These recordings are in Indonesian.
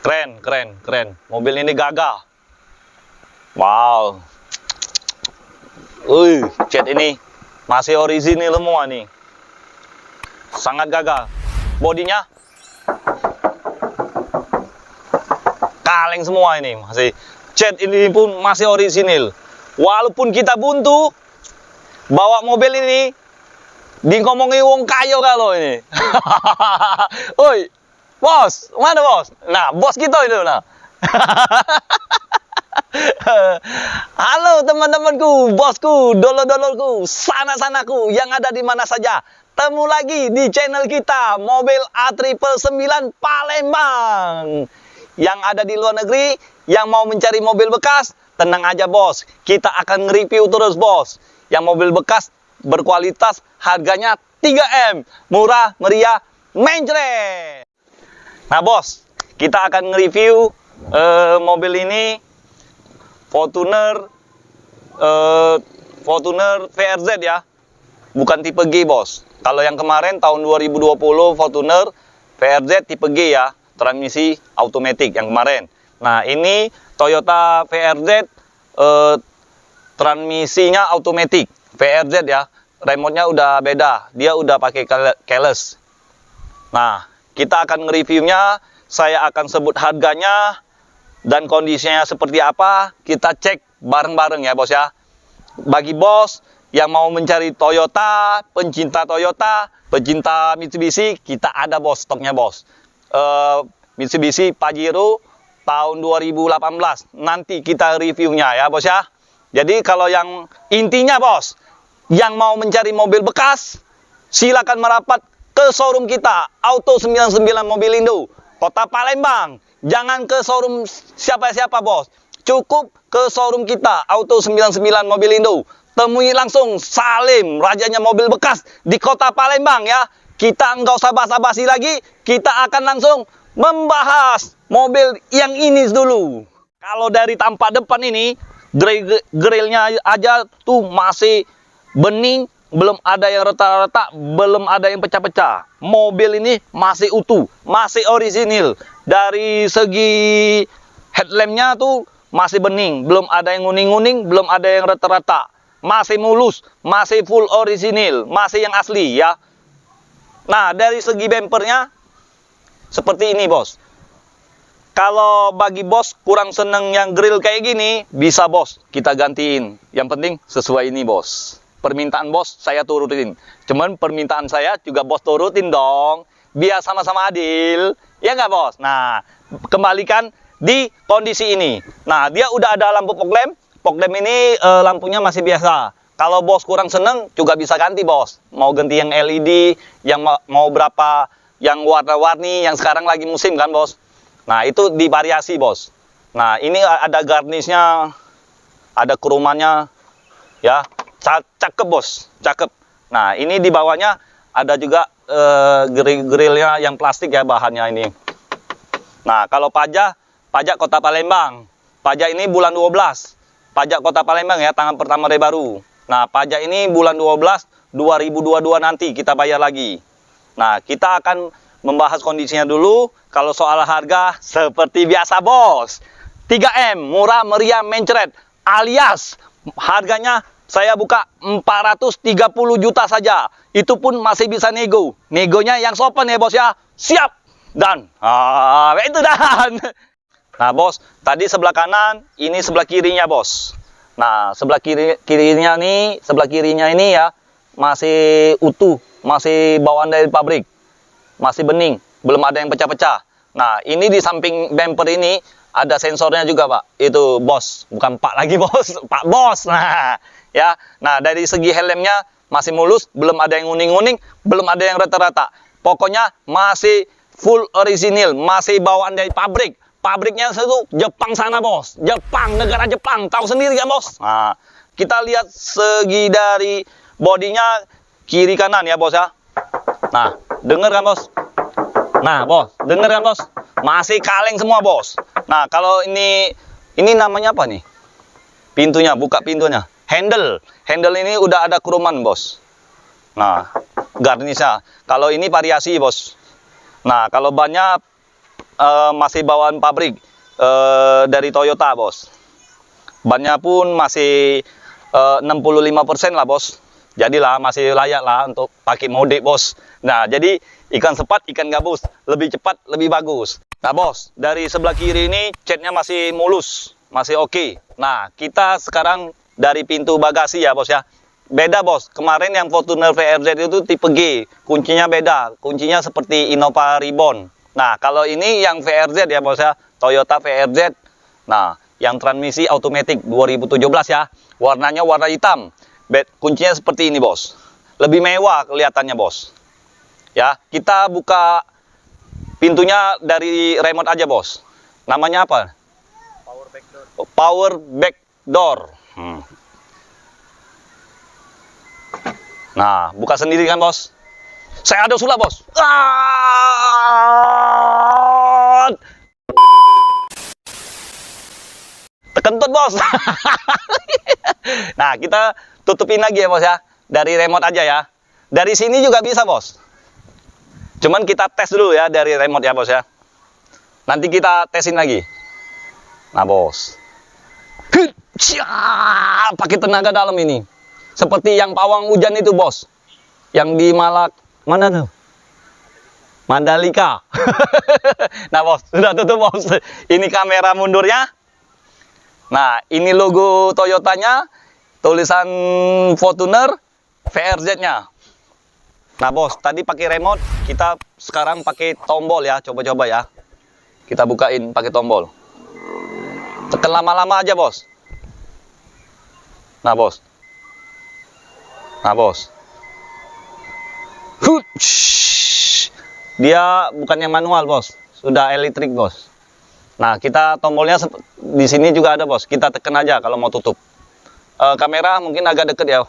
Keren, keren, keren. Mobil ini gagah. Wow. Cat ini masih orisinil semua nih. Sangat gagah. Bodinya kaleng semua ini, masih cat ini pun masih orisinil. Walaupun kita buntu bawa mobil ini, di ngomongi wong kayo kalau ini. Oi, bos, mana bos? Nah, bos kita itu nah. Halo teman-temanku, bosku, dolo-dololku, sana-sanaku yang ada di mana saja. Temu lagi di channel kita, Mobil A999 Palembang. Yang ada di luar negeri, yang mau mencari mobil bekas, tenang aja bos. Kita akan nge-review terus bos. Yang mobil bekas berkualitas, harganya 3M. Murah, meriah, mencret. Nah bos, kita akan nge-review mobil ini Fortuner VRZ ya. Bukan tipe G bos. Kalau yang kemarin tahun 2020 Fortuner VRZ tipe G ya, transmisi automatic yang kemarin. Nah ini Toyota VRZ transmisinya automatic VRZ ya, remote-nya udah beda, dia udah pakai keyless. Nah kita akan nge-reviewnya, saya akan sebut harganya dan kondisinya seperti apa, kita cek bareng-bareng ya bos ya. Bagi bos yang mau mencari Toyota, pencinta Mitsubishi, kita ada bos, stoknya bos. Mitsubishi Pajero tahun 2018, nanti kita reviewnya ya bos ya. Jadi kalau yang intinya bos, yang mau mencari mobil bekas, silakan merapat ke showroom kita, Auto 99 Mobilindo, Kota Palembang. Jangan ke showroom siapa-siapa bos, cukup ke showroom kita, Auto 99 Mobilindo. Temui langsung Salim, rajanya mobil bekas di Kota Palembang ya. Kita nggak usah basa-basi lagi, kita akan langsung membahas mobil yang ini dulu. Kalau dari tampak depan ini, grillnya aja tuh masih bening, belum ada yang retak-retak, belum ada yang pecah-pecah. Mobil ini masih utuh, masih orisinil. Dari segi headlampnya tuh masih bening, belum ada yang nguning-nguning, belum ada yang retak-retak. Masih mulus, masih full orisinil, masih yang asli ya. Nah dari segi bempernya seperti ini bos. Kalau bagi bos kurang seneng yang grill kayak gini, bisa bos kita gantiin. Yang penting sesuai ini bos. Permintaan bos saya turutin. Cuman permintaan saya juga bos turutin dong. Biar sama-sama adil. Ya nggak bos? Nah kembalikan di kondisi ini. Nah dia udah ada lampu fog lamp. Fog lamp ini lampunya masih biasa. Kalau bos kurang seneng juga bisa ganti bos. Mau ganti yang LED, yang mau berapa, yang warna-warni, yang sekarang lagi musim kan bos. Nah itu divariasi bos. Nah ini ada garnishnya, ada kerumannya, ya cakep bos, cakep. Nah ini di bawahnya ada juga grillnya yang plastik ya bahannya ini. Nah kalau pajak Kota Palembang, pajak ini bulan 12. Pajak Kota Palembang ya, tanggal pertama hari baru. Nah, pajak ini bulan 12 2022 nanti kita bayar lagi. Nah, kita akan membahas kondisinya dulu. Kalau soal harga seperti biasa, bos. 3M, murah meriah mencret, alias harganya saya buka 430 juta saja. Itu pun masih bisa nego. Negonya yang sopan ya, bos ya. Siap. Dan itu dan. Nah bos, tadi sebelah kanan, ini sebelah kirinya bos. Nah sebelah kirinya ini ya masih utuh, masih bawaan dari pabrik, masih bening, belum ada yang pecah-pecah. Nah ini di samping bumper ini ada sensornya juga pak. Itu bos, bukan pak lagi bos, pak bos. Nah ya, nah dari segi helmnya masih mulus, belum ada yang nguning-nguning, belum ada yang rata-rata. Pokoknya masih full orisinil, masih bawaan dari pabrik. Pabriknya itu Jepang sana bos, Jepang, negara Jepang, tahu sendiri kan bos. Nah, kita lihat segi dari bodinya kiri kanan ya bos ya. Nah, denger kan bos? Nah bos, denger kan bos? Masih kaleng semua bos. Nah kalau ini namanya apa nih? Pintunya, buka pintunya. Handle ini udah ada keruman bos. Nah, garnisnya. Kalau ini variasi bos. Nah, kalau bannya masih bawaan pabrik dari Toyota, bos. Bannya pun masih 65% lah, bos. Jadilah masih layak lah untuk pakai mode, bos. Nah, jadi ikan sepat, ikan gabus lebih cepat, lebih bagus. Nah, bos, dari sebelah kiri ini catnya masih mulus, masih oke. Nah, kita sekarang dari pintu bagasi ya, bos ya. Beda, bos. Kemarin yang Fortuner VRZ itu tipe G, kuncinya beda. Kuncinya seperti Innova Ribbon. Nah, kalau ini yang VRZ ya, bos ya, Toyota VRZ. Nah, yang transmisi automatic 2017 ya. Warnanya warna hitam. Kuncinya seperti ini, bos. Lebih mewah kelihatannya, bos. Ya, kita buka pintunya dari remote aja, bos. Namanya apa? Power back door. Power back door. Nah, buka sendiri kan, bos. Saya ada sulap, bos. Tekentut, bos. Nah, kita tutupin lagi ya, bos ya. Dari remote aja ya. Dari sini juga bisa, bos. Cuman kita tes dulu ya dari remote ya, bos ya. Nanti kita tesin lagi. Nah, bos. Pakai tenaga dalam ini. Seperti yang pawang hujan itu, bos. Yang di mana tuh? Mandalika. Nah, bos, sudah tutup, bos. Ini kamera mundurnya. Nah, ini logo Toyotanya. Tulisan Fortuner VRZ-nya. Nah, bos, tadi pakai remote, kita sekarang pakai tombol ya. Coba-coba ya. Kita bukain pakai tombol. Tekan lama-lama aja, bos. Nah, bos. Nah, bos. Dia bukan yang manual, bos. Sudah elektrik, bos. Nah, kita tombolnya di sini juga ada, bos. Kita tekan aja kalau mau tutup. Kamera mungkin agak deket ya.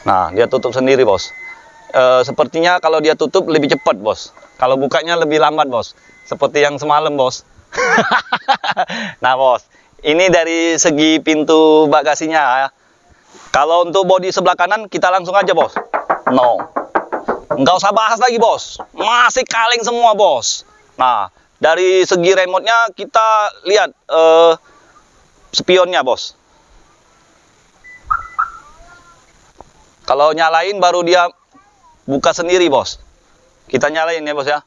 Nah, dia tutup sendiri, bos. Sepertinya kalau dia tutup lebih cepat, bos. Kalau bukanya lebih lambat, bos. Seperti yang semalam, bos. Nah, bos. Ini dari segi pintu bagasinya ya. Kalau untuk bodi sebelah kanan, kita langsung aja, bos. No. Nggak usah bahas lagi, bos. Masih kaleng semua, bos. Nah, dari segi remote-nya kita lihat spionnya, bos. Kalau nyalain baru dia buka sendiri, bos. Kita nyalain ya, bos ya.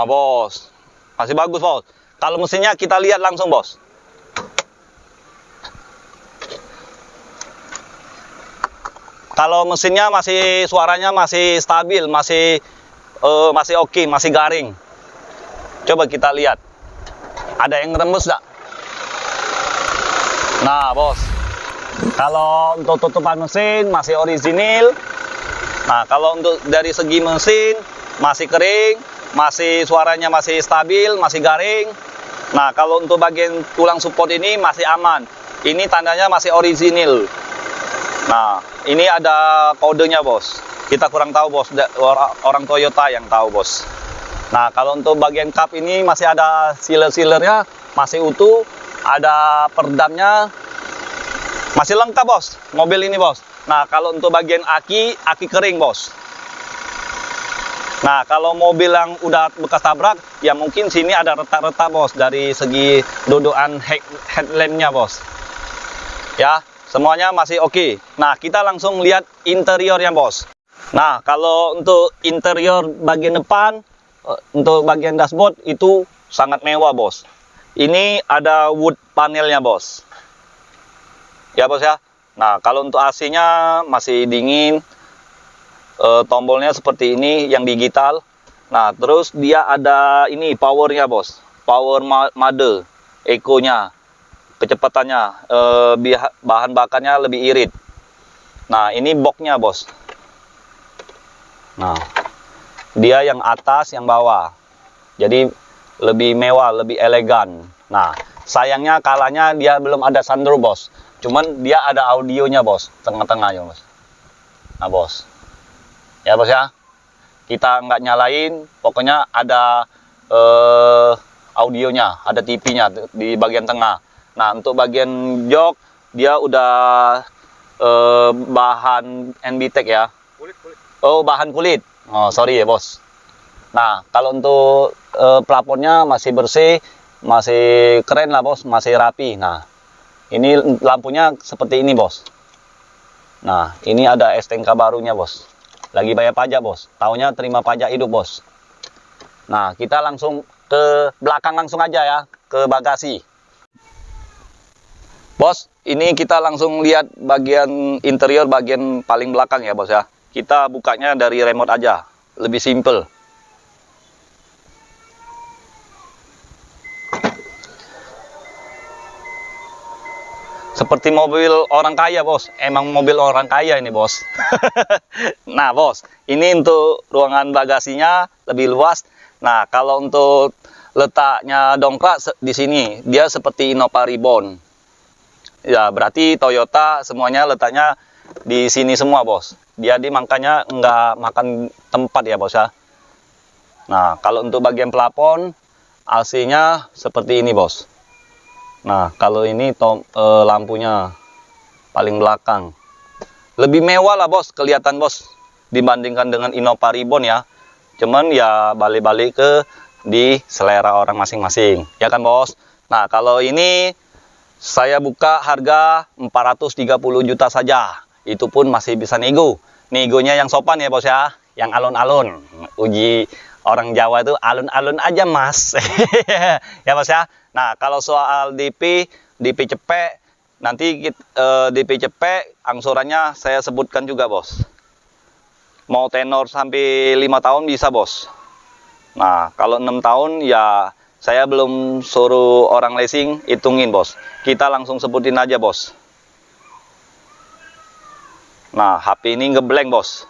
Bos. Masih bagus, bos. Kalau mesinnya kita lihat langsung, bos. Kalau mesinnya masih suaranya masih stabil, masih oke, masih garing. Coba kita lihat. Ada yang rembes enggak? Nah, bos. Kalau untuk tutupan mesin masih orisinil. Nah, kalau untuk dari segi mesin masih kering, masih suaranya masih stabil, masih garing. Nah, kalau untuk bagian tulang support ini masih aman. Ini tandanya masih orisinil. Nah, ini ada kodenya, bos. Kita kurang tahu, bos. Orang Toyota yang tahu, bos. Nah, kalau untuk bagian kap ini masih ada sealer-sealernya, masih utuh. Ada perdamnya. Masih lengkap, bos. Mobil ini, bos. Nah, kalau untuk bagian aki kering, bos. Nah, kalau mobil yang udah bekas tabrak, ya mungkin sini ada retak-retak, bos. Dari segi dudukan headlampnya, bos. Ya, semuanya masih oke. Nah, kita langsung lihat interiornya, bos. Nah, kalau untuk interior bagian depan, untuk bagian dashboard itu sangat mewah, bos. Ini ada wood panelnya, bos. Ya, bos ya. Nah, kalau untuk AC-nya masih dingin. Tombolnya seperti ini yang digital. Nah, terus dia ada ini powernya, bos. Power mode, eco-nya, kecepatannya, bahan bakarnya lebih irit. Nah, ini boxnya, bos. Nah, dia yang atas, yang bawah. Jadi lebih mewah, lebih elegan. Nah, sayangnya kalanya dia belum ada sunroof, bos. Cuman dia ada audionya, bos, tengah-tengahnya, bos. Nah, bos. Ya, bos ya. Kita nggak nyalain, pokoknya ada audionya, ada TV-nya di bagian tengah. Nah, untuk bagian jok dia udah bahan NBTEC ya. Kulit. Oh, bahan kulit. Oh, sorry ya, Bos. Nah, kalau untuk plafonnya masih bersih, masih keren lah, Bos, masih rapi. Nah, ini lampunya seperti ini, Bos. Nah, ini ada STNK barunya, Bos. Lagi bayar pajak, Bos. Tahunnya terima pajak hidup, Bos. Nah, kita langsung ke belakang langsung aja ya, ke bagasi. Bos, ini kita langsung lihat bagian interior, bagian paling belakang ya, Bos ya. Kita bukanya dari remote aja, lebih simple. Seperti mobil orang kaya, Bos. Emang mobil orang kaya ini, Bos. Nah, Bos, ini untuk ruangan bagasinya lebih luas. Nah, kalau untuk letaknya dongkrak di sini, dia seperti Innova Reborn. Ya, berarti Toyota semuanya letaknya di sini semua, Bos. Jadi makanya nggak makan tempat ya, Bos ya. Nah, kalau untuk bagian plafon, AC-nya seperti ini, Bos. Nah, kalau ini lampunya paling belakang. Lebih mewah lah, Bos, kelihatan, Bos, dibandingkan dengan Innova Reborn ya. Cuman ya balik-balik ke di selera orang masing-masing. Ya kan, Bos? Nah, kalau ini saya buka harga 430 juta saja. Itu pun masih bisa nego. Negonya yang sopan ya, Bos ya. Yang alun-alun. Uji orang Jawa itu alun-alun aja, Mas. Ya, Bos ya. Nah, kalau soal DP cepek, nanti DP cepek, angsurannya saya sebutkan juga, Bos. Mau tenor sampai 5 tahun bisa, Bos. Nah, kalau 6 tahun ya saya belum suruh orang leasing hitungin, Bos. Kita langsung sebutin aja, Bos. Nah, HP ini ngeblank, Bos.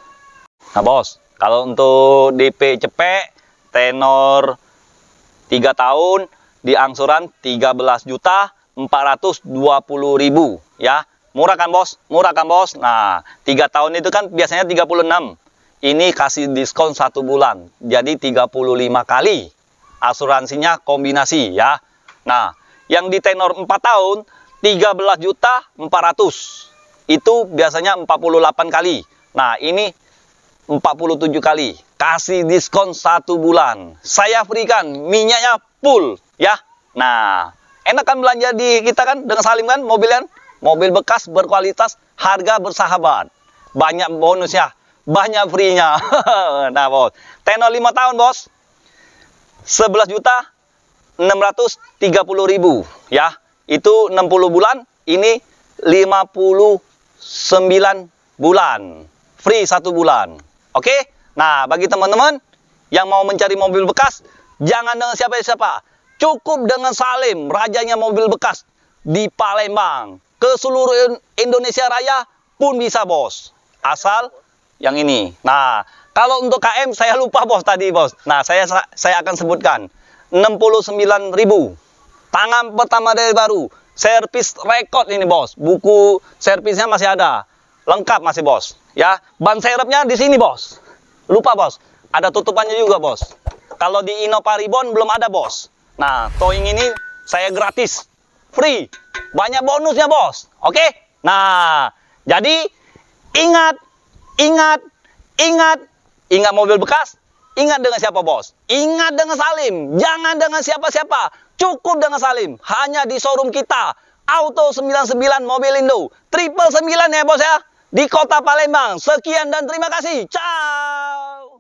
Nah, Bos, kalau untuk DP cepek, tenor 3 tahun, di angsuran 13.420.000 ya. Murah kan, Bos? Murah kan, Bos? Nah, 3 tahun itu kan biasanya 36. Ini kasih diskon 1 bulan. Jadi 35 kali. Asuransinya kombinasi ya. Nah, yang di tenor 4 tahun 13.400.000. Itu biasanya 48 kali. Nah, ini 47 kali. Kasih diskon 1 bulan. Saya berikan minyaknya full ya. Nah, enak kan belanja di kita kan dengan Salim kan mobil kan? Mobil bekas berkualitas, harga bersahabat. Banyak bonusnya, banyak free-nya. Nah, Bos. Tenor 5 tahun, Bos. 11.630.000 ya. Itu 60 bulan, ini 59 bulan. Free 1 bulan. Oke? Nah, bagi teman-teman yang mau mencari mobil bekas, jangan dengan siapa-siapa. Cukup dengan Salim, rajanya mobil bekas di Palembang. Ke seluruh Indonesia Raya pun bisa, Bos. Asal yang ini. Nah, kalau untuk KM saya lupa, Bos, tadi, Bos. Nah, saya akan sebutkan. 69.000. Tangan pertama dari baru. Servis rekod ini, Bos. Buku servisnya masih ada. Lengkap masih, Bos. Ya, ban serepnya di sini, Bos. Lupa, Bos. Ada tutupannya juga, Bos. Kalau di Innova Reborn belum ada, Bos. Nah, towing ini saya gratis. Free. Banyak bonusnya, Bos. Oke? Nah, jadi ingat mobil bekas. Ingat dengan siapa, Bos? Ingat dengan Salim. Jangan dengan siapa-siapa. Cukup dengan Salim. Hanya di showroom kita. Auto 99 Mobilindo. 999 ya, Bos ya. Di Kota Palembang. Sekian dan terima kasih. Ciao.